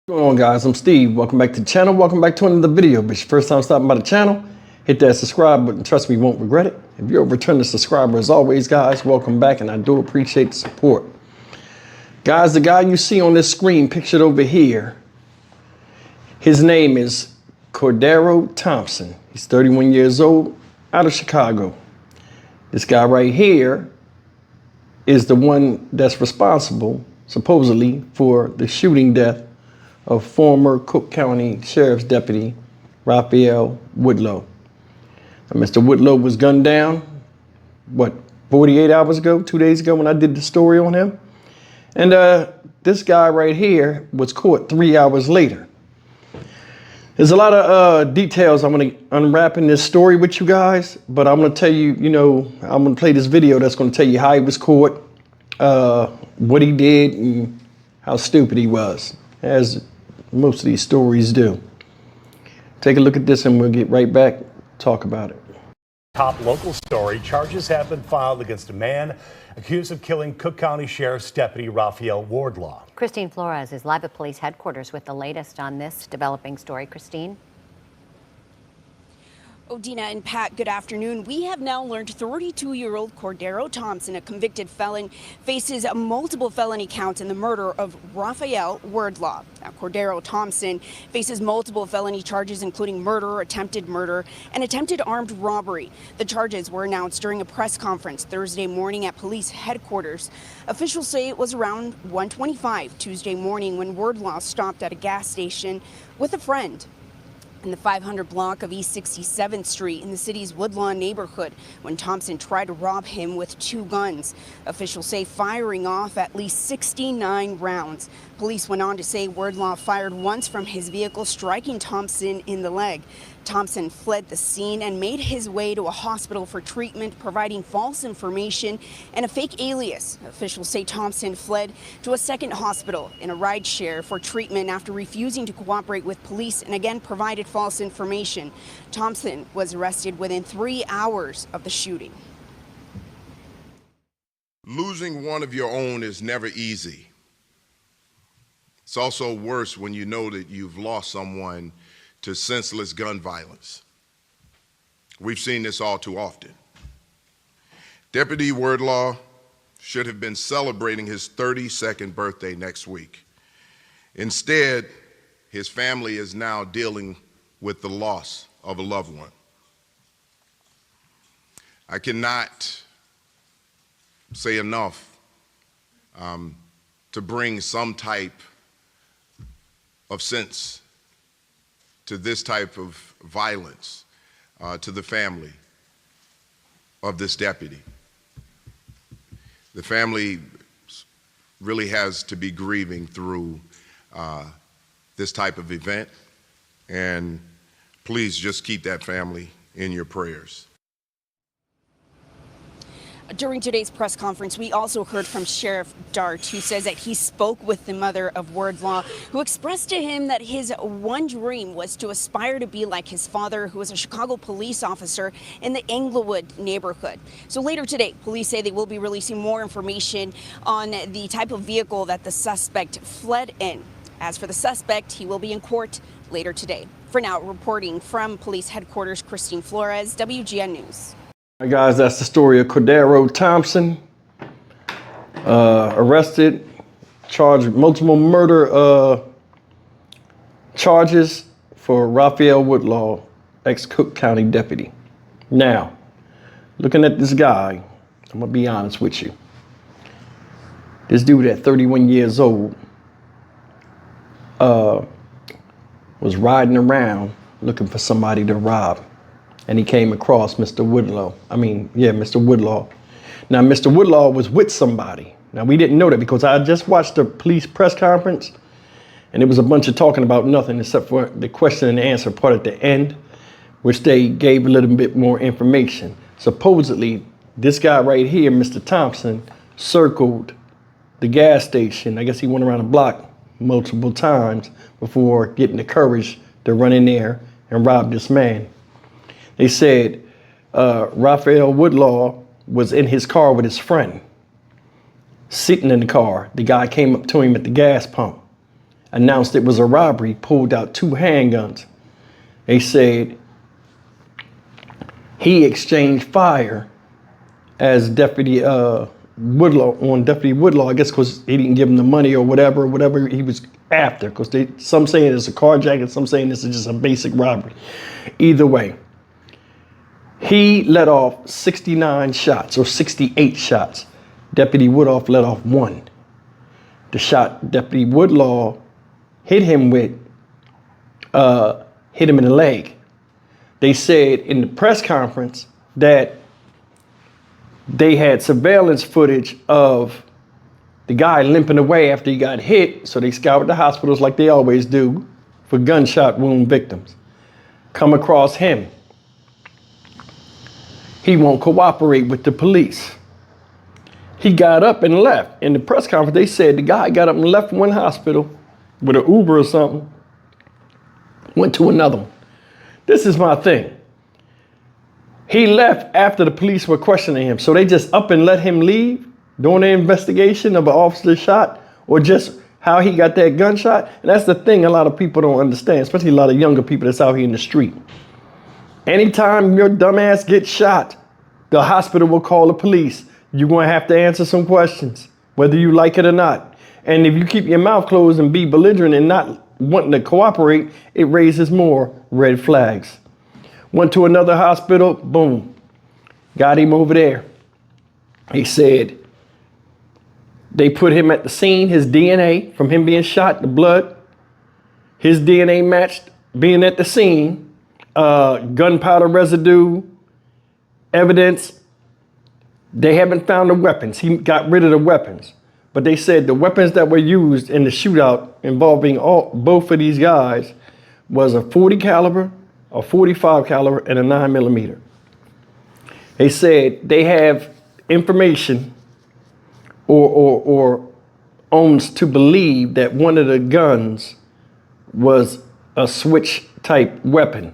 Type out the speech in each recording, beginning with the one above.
What's going on, guys? I'm Steve. Welcome back to the channel. Welcome back to another video. If it's your first time stopping by the channel, hit that subscribe button. Trust me, you won't regret it. If you're a returning subscriber, as always, guys, welcome back, and I do appreciate the support. Guys, the guy you see on this screen pictured over here, his name is Cordero Thompson. He's 31 years old, out of Chicago. This guy right here is the one that's responsible, supposedly, for the shooting death of former Cook County Sheriff's Deputy Rafeal Wordlaw. Mr. Wordlaw was gunned down, 48 hours ago, 2 days ago, when I did the story on him. And this guy right here was caught 3 hours later. There's a lot of details I'm going to unwrap in this story with you guys, but I'm going to tell you, I'm going to play this video that's going to tell you how he was caught, what he did, and how stupid he was, as most of these stories do. Take a look at this and we'll get right back, talk about it. Top local story. Charges have been filed against a man accused of killing Cook County Sheriff's Deputy Rafeal Wordlaw. Christine Flores is live at police headquarters with the latest on this developing story. Christine? Dina and Pat, good afternoon. We have now learned 32-year-old Cordero Thompson, a convicted felon, faces multiple felony counts in the murder of Rafeal Wordlaw. Now, Cordero Thompson faces multiple felony charges, including murder, attempted murder, and attempted armed robbery. The charges were announced during a press conference Thursday morning at police headquarters. Officials say it was around 1:25 Tuesday morning when Wordlaw stopped at a gas station with a friend in the 500 block of East 67th Street in the city's Woodlawn neighborhood when Thompson tried to rob him with two guns. Officials say firing off at least 69 rounds. Police went on to say Wordlaw fired once from his vehicle, striking Thompson in the leg. Thompson fled the scene and made his way to a hospital for treatment, providing false information and a fake alias. Officials say Thompson fled to a second hospital in a rideshare for treatment after refusing to cooperate with police and again provided false information. Thompson was arrested within 3 hours of the shooting. Losing one of your own is never easy. It's also worse when you know that you've lost someone to senseless gun violence. We've seen this all too often. Deputy Wordlaw should have been celebrating his 32nd birthday next week. Instead, his family is now dealing with the loss of a loved one. I cannot say enough to bring some type of sense to this type of violence to the family of this deputy. The family really has to be grieving through this type of event, and please just keep that family in your prayers. During today's press conference, we also heard from Sheriff Dart, who says that he spoke with the mother of Wordlaw, who expressed to him that his one dream was to aspire to be like his father, who was a Chicago police officer in the Englewood neighborhood. So later today, police say they will be releasing more information on the type of vehicle that the suspect fled in. As for the suspect, he will be in court later today. For now, reporting from police headquarters, Christine Flores, WGN News. All right, guys, that's the story of Cordero Thompson, arrested, charged with multiple murder charges for Rafeal Wordlaw, ex-Cook County deputy. Now, looking at this guy, I'm gonna be honest with you. This dude at 31 years old was riding around looking for somebody to rob. And he came across Mr. Wordlaw. Mr. Wordlaw. Now, Mr. Wordlaw was with somebody. Now, we didn't know that because I just watched the police press conference and it was a bunch of talking about nothing except for the question and answer part at the end, which they gave a little bit more information. Supposedly, this guy right here, Mr. Thompson, circled the gas station. I guess he went around the block multiple times before getting the courage to run in there and rob this man. They said Rafeal Wordlaw was in his car with his friend, sitting in the car. The guy came up to him at the gas pump announced it was a robbery, pulled out 2 handguns. They said he exchanged fire as Deputy Wordlaw, on Deputy Wordlaw, I guess because he didn't give him the money or whatever he was after. Because some saying it's a carjacking, some saying this is just a basic robbery. Either way, he let off 69 shots or 68 shots. Deputy Woodruff let off 1. The shot Deputy Wordlaw hit him with, hit him in the leg. They said in the press conference that they had surveillance footage of the guy limping away after he got hit. So they scoured the hospitals like they always do for gunshot wound victims. Come across him. He won't cooperate with the police. He got up and left. In the press conference, they said the guy got up and left one hospital with an Uber or something, went to another one. This is my thing. He left after the police were questioning him. So they just up and let him leave during the investigation of an officer shot, or just how he got that gunshot. And that's the thing a lot of people don't understand, especially a lot of younger people that's out here in the street. Anytime your dumbass gets shot, the hospital will call the police. You're going to have to answer some questions, whether you like it or not. And if you keep your mouth closed and be belligerent and not wanting to cooperate, it raises more red flags. Went to another hospital, boom, got him over there. He said they put him at the scene, his DNA from him being shot, the blood, his DNA matched being at the scene, gunpowder residue, evidence. They haven't found the weapons. He got rid of the weapons. But they said the weapons that were used in the shootout involving both of these guys was a 40 caliber, a 45 caliber, and a 9mm. They said they have information or owns to believe that one of the guns was a switch type weapon.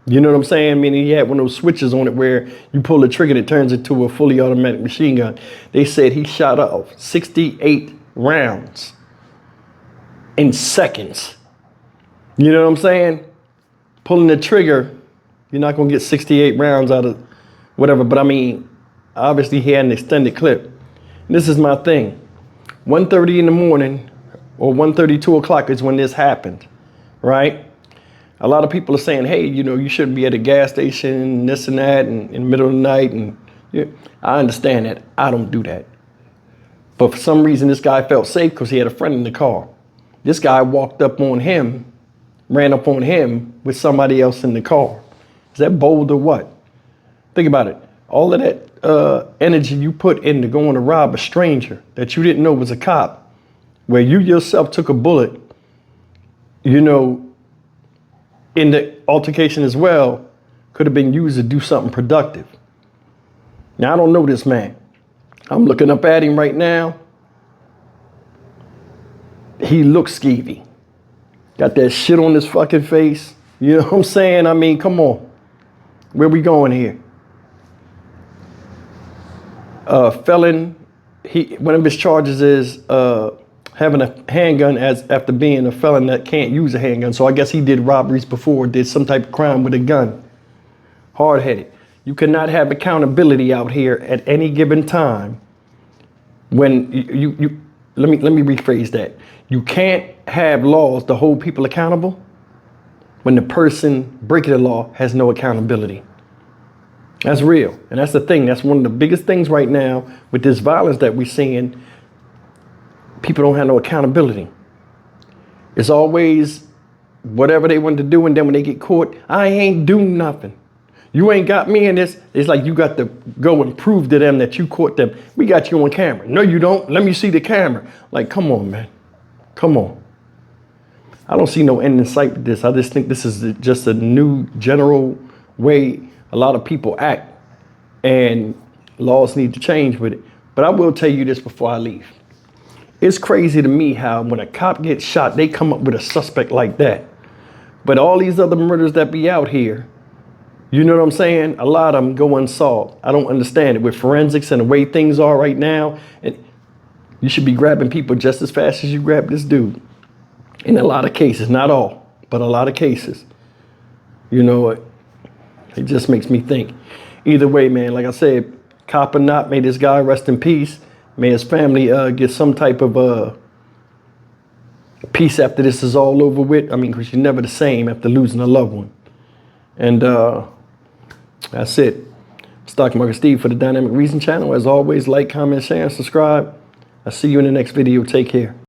You know what I'm saying? Meaning he had one of those switches on it where you pull the trigger and it turns into a fully automatic machine gun. They said he shot off 68 rounds in seconds. You know what I'm saying? Pulling the trigger, you're not going to get 68 rounds out of whatever. But I mean, obviously he had an extended clip. And this is my thing. 1:30 in the morning or 1:30, 2 o'clock is when this happened, right? A lot of people are saying, hey, you know, you shouldn't be at a gas station, this and that, and in the middle of the night. And yeah, I understand that. I don't do that. But for some reason, this guy felt safe because he had a friend in the car. This guy walked up on him, ran up on him with somebody else in the car. Is that bold or what? Think about it. All of that energy you put into going to rob a stranger that you didn't know was a cop, where you yourself took a bullet, you know, in the altercation as well, could have been used to do something productive. Now, I don't know this man. I'm looking up at him right now. He looks skeevy. Got that shit on his fucking face. You know what I'm saying? I mean, come on. Where we going here? Felon, one of his charges is having a handgun after being a felon that can't use a handgun. So I guess he did robberies before, did some type of crime with a gun. Hard-headed. You cannot have accountability out here at any given time when let me rephrase that. You can't have laws to hold people accountable when the person breaking the law has no accountability. That's real. And that's the thing. That's one of the biggest things right now with this violence that we're seeing. People don't have no accountability. It's always whatever they want to do, and then when they get caught, I ain't do nothing. You ain't got me in this. It's like you got to go and prove to them that you caught them. We got you on camera. No, you don't. Let me see the camera. Like, come on, man. Come on. I don't see no end in sight with this. I just think this is just a new general way a lot of people act, and laws need to change with it. But I will tell you this before I leave. It's crazy to me how when a cop gets shot, they come up with a suspect like that. But all these other murders that be out here, you know what I'm saying? A lot of them go unsolved. I don't understand it with forensics and the way things are right now. And you should be grabbing people just as fast as you grab this dude. In a lot of cases, not all, but a lot of cases. You know, it just makes me think. Either way, man, like I said, cop or not, may this guy rest in peace. May his family get some type of peace after this is all over with. I mean, because you're never the same after losing a loved one. And that's it. Stock Market Steve for the Dynamic Reason channel. As always, like, comment, share, and subscribe. I'll see you in the next video. Take care.